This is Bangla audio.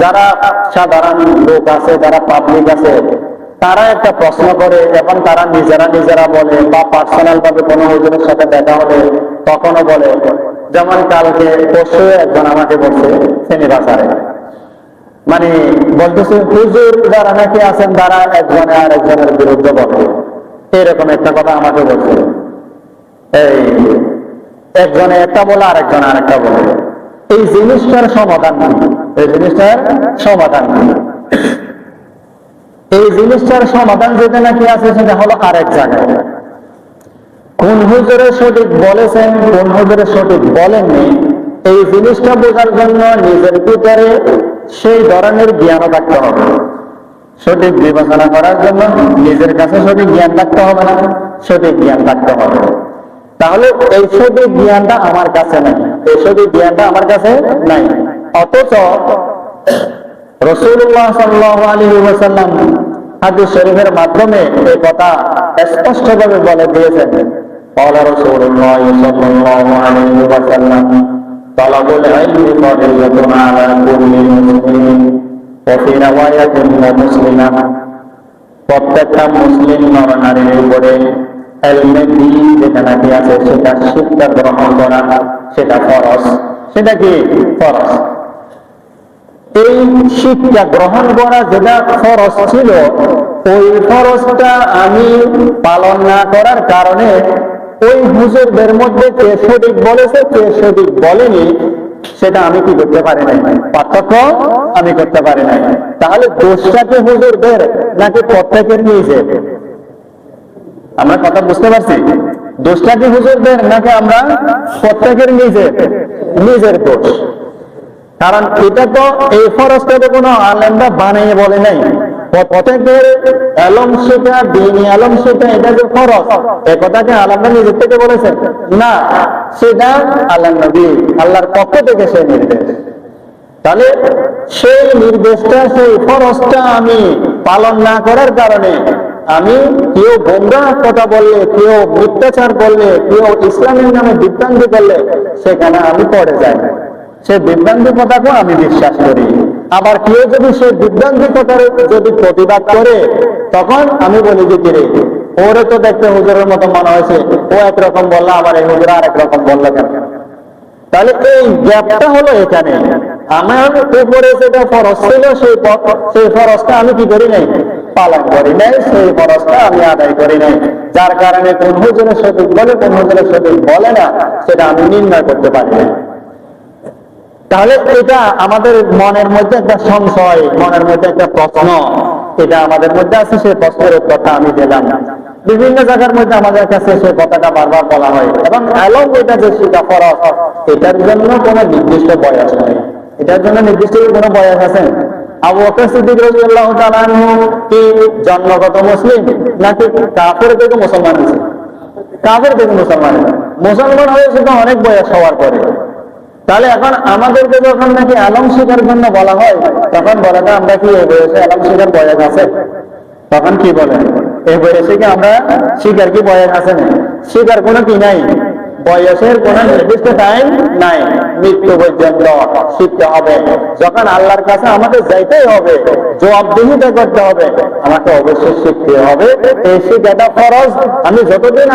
যারা সাধারণ লোক আছে, যারা পাবলিক আছে, তারা একটা প্রশ্ন করে এবং তারা নিজেরা বলে বা পার্সোনাল ভাবে কোনো হুজুরের সাথে দেখা হলে তখনও বলে। যেমন কালকে পরশু একজন আমাকে বলছে শ্রেণী বাজারে, মানে বলতেছে হুজুর যারা নাকি আছেন তারা একজনে আর একজনের বিরুদ্ধে বলে, এরকম একটা কথা আমাকে বলছে। এই একজনে একটা বলে আরেকজন আরেকটা বলে, এই জিনিসটার সমাধান নেই। এই জিনিসটার সমাধান নেই। এই জিনিসটার সমাধান যেটা নাকি আছে সেটা হলো আরেক জায়গায়। কোন হুজুরে সঠিক বলেছেন, কোন হুজুরে সঠিক বলেননি, এই জিনিসটা বোঝার জন্য নিজের ভিতরে সেই ধরনের জ্ঞান থাকতে হবে। সঠিক বিবেচনা করার জন্য নিজের কাছে সঠিক জ্ঞান থাকতে হবে না, সঠিক জ্ঞান থাকতে হবে। তাহলে এই সঠিক জ্ঞানটা আমার কাছে নাই, এই সঠিক জ্ঞানটা আমার কাছে নাই। অথচ রাসূলুল্লাহ সাল্লাল্লাহু আলাইহি ওয়াসাল্লাম হাদিস শরীফের মাধ্যমে এই কথা স্পষ্টভাবে বলে দিয়েছেন। قال رسول الله صلى الله عليه وسلم طلب العلم فريضة على كل مسلم وفي رواية مسلمة প্রত্যেকটা মুসলিম নরনারীর উপরে ইলমে দ্বীন যেটা নাকি আছে সেটা শিক্ষা গ্রহণ করা সেটা ফরজ। সেটা কি ফরজ? এই শিক্ষা গ্রহণ করা যেটা ফরজ ছিল, ওই ফরজটা আমি পালন না করার কারণে ওই হুজুরদের মধ্যে কে সঠিক বলেছে কে সঠিক বলেনি সেটা আমি কি করতে পারি নাই, পার্থক্য আমি করতে পারি নাই। তাহলে দোষটা কি হুজুরদের নাকি প্রত্যেকের নিজের? আমরা কথা বুঝতে পারছি? দোষটা কি হুজুরদের নাকি আমরা প্রত্যেকের নিজের দোষ? কারণ এটা তো এই ফরজটা তো কোনো আলেমরা বানিয়ে বলে নাই। প্রত্যেকের ইলম শেখা, দ্বীনি ইলম শেখা এটা যে ফরজ, এই কথাকে আলেমরা নিজের থেকে বলেছেন না, সেটা আল্লাহর নবী আল্লাহর পক্ষ থেকে সেই নির্দেশ। তাহলে সেই নির্দেশটা, সেই ফরজটা আমি পালন না করার কারণে আমি কেউ গোমরাহ কথা বললে, কেউ মিথ্যাচার করলে, কেউ ইসলামের নামে বিভ্রান্তি করলে সেখানে আমি পড়ে যাই, সে বিভ্রান্তি কথাকে আমি বিশ্বাস করি। আবার কেউ যদি সে বিভ্রান্তি কথার যদি প্রতিবাদ করে তখন আমি বলি যে কিরে, ওরে তো দেখতে হুজুরের মতো মনে হয়েছে, ও একরকম বললো আবার এই হুজুর আর একরকম বললো কেন? তাহলে এই গ্যাপটা হলো এখানে। আমার উপরে যেটা ফরজ ছিল সেই ফরজটা আমি কি করি নাই, পালন করি নাই, সেই ফরজটা আমি আদায় করি নাই। যার কারণে কোন হুজুরের সঠিক বলে কোন হুজুরের সঠিক বলে না সেটা আমি নির্ণয় করতে পারি না। তাহলে এটা আমাদের মনের মধ্যে একটা সংশয়, মনের মধ্যে একটা প্রশ্ন, এটা আমাদের মধ্যে আছে। সেই প্রশ্নের উত্তরটা আমি দিলাম। বিভিন্ন জায়গার মধ্যে আমাদের কাছে সেই কথাটা বারবার বলা হয়। এবং ইলম এটা যে শিক্ষা ফরজ, এটার জন্য কোনো নির্দিষ্ট বয়স নেই। এটার জন্য নির্দিষ্ট কোনো বয়স আছে? আবু বকর সিদ্দিক রাদিয়াল্লাহু তাআলা আনহু কি জন্মগত মুসলিম নাকি কাফের থেকে মুসলমান হয়েছে? কাফের থেকে মুসলমান হয়েছে তো অনেক বয়স হওয়ার পরে। তাহলে এখন আমাদেরকে যখন নাকি ইলম শেখার জন্য বলা হয় তখন বলে না আমরা কি এই বয়সে ইলম শেখার বয়স আছে? তখন কি বলে, এই বয়সে কি আমরা শিখার কি বয়স আছে? না, শিখার কোনো কি নাই, বয়সের কোন নির্দিষ্ট টাইম নাই। মৃত্যু পর্যন্ত শিখতে হবে। যখন আল্লাহর কাছে আমাদের যাইতেই হবে, জবাবদিহিতা করতে হবে, আমাকে অবশ্যই শিখতে হবে। এই শিখাটা ফরজ। আমি যতদিন